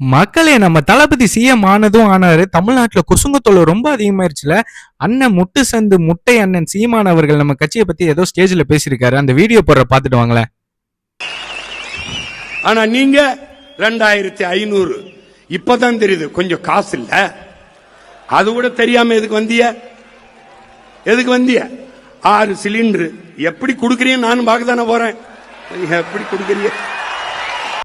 மக்களே, நம்ம தளபதி சிஎம் ஆனதும் ஆனாரு. தமிழ்நாட்டுல குசுங்கத்தொல்லை ரொம்ப அதிகமாயிருச்சுல. அண்ணன் முட்டு சந்து முட்டை அண்ணன் சீமான் அவர்கள் நம்ம கட்சியை பத்தி ஏதோ ஸ்டேஜ்ல பேசியிருக்காரு. அந்த வீடியோ போடுற பாத்துட்டு வாங்களேன். ஆனா நீங்க 2500 இப்பதான் தெரியுது கொஞ்சம் காசு இல்ல. அது கூட தெரியாம எதுக்கு வந்திய 6 சிலிண்டர் எப்படி குடுக்கறீங்க? நானும் பார்க்க தானே போறேன். எப்படி குடுக்கறீங்க?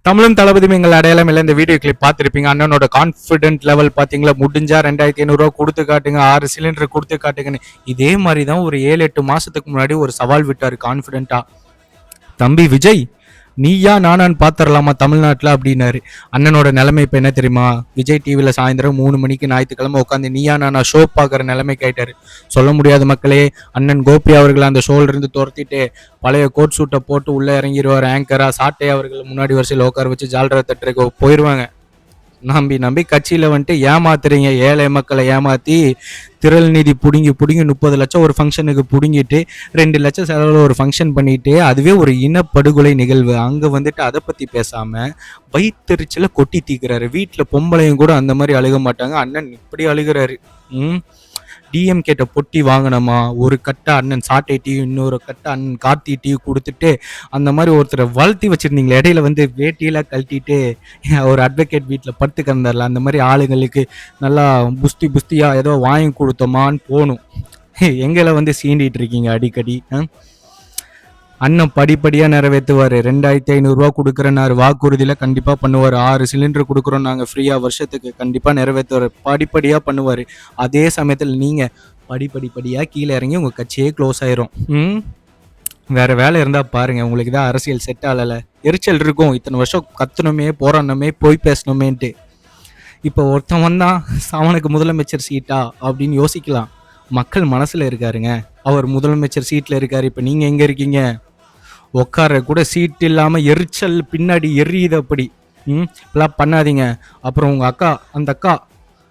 தமிழும் தளபதியும் எங்கள் அடையாளம் இல்லை. இந்த வீடியோ கிளிப் பார்த்துருப்பீங்க. அண்ணனோட கான்ஃபிடென்ட் லெவல் பார்த்தீங்களா? முடிஞ்சா 2500 கொடுத்து காட்டுங்க, 6 சிலிண்டர் கொடுத்து காட்டுங்கன்னு. இதே மாதிரி தான் ஒரு 7-8 மாசத்துக்கு முன்னாடி ஒரு சவால் விட்டாரு கான்ஃபிடென்ட்டா. தம்பி விஜய், நீயா நானான்னு பாத்திரலாமா தமிழ்நாட்டில் அப்படின்னாரு. அண்ணனோட நிலைமை இப்போ என்ன தெரியுமா? விஜய் டிவியில் சாயந்தரம் 3 மணிக்கு ஞாயிற்றுக்கிழமை உட்காந்து நீயா நானா ஷோ பார்க்குற நிலைமைக்கு ஆயிட்டாரு. சொல்ல முடியாத மக்களே, அண்ணன் கோபி அவர்கள் அந்த ஷோல இருந்து துரத்திட்டு பழைய கோட் சூட்டை போட்டு உள்ளே இறங்கிடுவார். ஆங்கரா சாட்டை அவர்கள் முன்னாடி வரிசையில் உட்கார வச்சு ஜால்ரா தட்டுறக்கு போயிடுவாங்க. நம்பி கட்சியில் வந்துட்டு ஏமாத்துறீங்க. ஏழை மக்களை ஏமாற்றி திரள் நிதி பிடுங்கி 30 லட்சம் ஒரு ஃபங்க்ஷனுக்கு பிடுங்கிட்டு 2 லட்சம் செலவில் ஒரு ஃபங்க்ஷன் பண்ணிட்டு அதுவே ஒரு இனப்படுகொலை நிகழ்வு. அங்கே வந்துட்டு அதை பற்றி பேசாமல் வயிற்றுச்சல கொட்டி தீக்கிறாரு. வீட்டில் பொம்பளையும் கூட அந்த மாதிரி அழுக மாட்டாங்க. அண்ணன் இப்படி அழுகிறாரு. டிஎம் கேட்ட பொட்டி வாங்கினோமா, ஒரு கட்டை அண்ணன் சாட்டை டீ, இன்னொரு கட்டை அண்ணன் கார்த்தி டீ கொடுத்துட்டு அந்த மாதிரி ஒருத்தரை வளர்த்தி வச்சிருந்தீங்களே. இடையில வந்து வேட்டியெல்லாம் கழட்டிட்டு ஒரு அட்வொகேட் வீட்டில் படுத்து கிடந்தார்ல, அந்த மாதிரி ஆளுங்களுக்கு நல்லா புஸ்தியா ஏதோ வாங்கி கொடுத்தோமான்னு போகணும். எங்களை வந்து சீண்டிட்டு இருக்கீங்க அடிக்கடி. அண்ணன் படிப்படியாக நிறைவேற்றுவார். 2500 கொடுக்குறேன்னாரு. வாக்குறுதியில் கண்டிப்பாக பண்ணுவார். 6 சிலிண்டர் கொடுக்குறோம் நாங்கள் ஃப்ரீயாக வருஷத்துக்கு, கண்டிப்பாக நிறைவேற்றுவார். படிப்படியாக பண்ணுவார். அதே சமயத்தில் நீங்கள் படிப்படியாக கீழே இறங்கி உங்கள் கட்சியே க்ளோஸ் ஆயிரும். வேறு வேலை இருந்தால் பாருங்கள். உங்களுக்கு தான் அரசியல் செட் ஆகலை. எரிச்சல் இருக்கும். இத்தனை வருஷம் கத்தணுமே, போராடணுமே, போய் பேசணுமேன்ட்டு. இப்போ ஒருத்தன் வந்தான், அவனுக்கு முதலமைச்சர் சீட்டா அப்படின்னு யோசிக்கலாம். மக்கள் மனசில் இருக்காருங்க. அவர் முதலமைச்சர் சீட்டில் இருக்கார். இப்போ நீங்கள் எங்கே இருக்கீங்க? உட்கார கூட சீட் இல்லாமல் எரிச்சல் பின்னாடி எரியுது. அப்படி இப்பெல்லாம் பண்ணாதீங்க. அப்புறம் உங்கள் அக்கா, அந்த அக்கா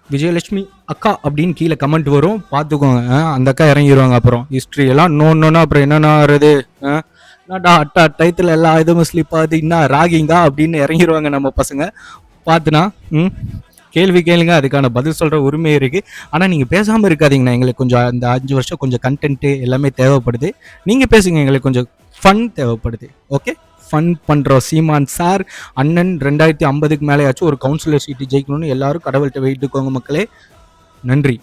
விஜயலட்சுமி அக்கா அப்படின்னு கீழே கமெண்ட் வரும், பார்த்துக்கோங்க. அந்த அக்கா இறங்கிடுவாங்க. அப்புறம் ஹிஸ்ட்ரி எல்லாம் நோன்னா அப்புறம் என்னென்ன ஆறுது, டயத்தில் எல்லா இதுவும் ஸ்லிப் ஆகுது, என்ன ராகிங்கா அப்படின்னு இறங்கிடுவாங்க நம்ம பசங்க. பார்த்துனா கேள்வி கேளுங்க, அதுக்கான பதில் சொல்கிற உரிமை இருக்குது. ஆனால் நீங்கள் பேசாமல் இருக்காதீங்கண்ணா. எங்களுக்கு கொஞ்சம் அந்த 5 வருஷம் கொஞ்சம் கண்டென்ட்டு எல்லாமே தேவைப்படுது. நீங்கள் பேசுங்க, எங்களுக்கு கொஞ்சம் ஃபன் தேவைப்படுது. ஓகே, ஃபன் பண்ணுறோம். சீமான் சார், அண்ணன் 2050க்கு மேலேயாச்சும் ஒரு கவுன்சிலர் சீட்டு ஜெயிக்கணும்னு எல்லாரும் கடவுள்கிட்ட வெயிட்டுக்கோங்க மக்களே. நன்றி.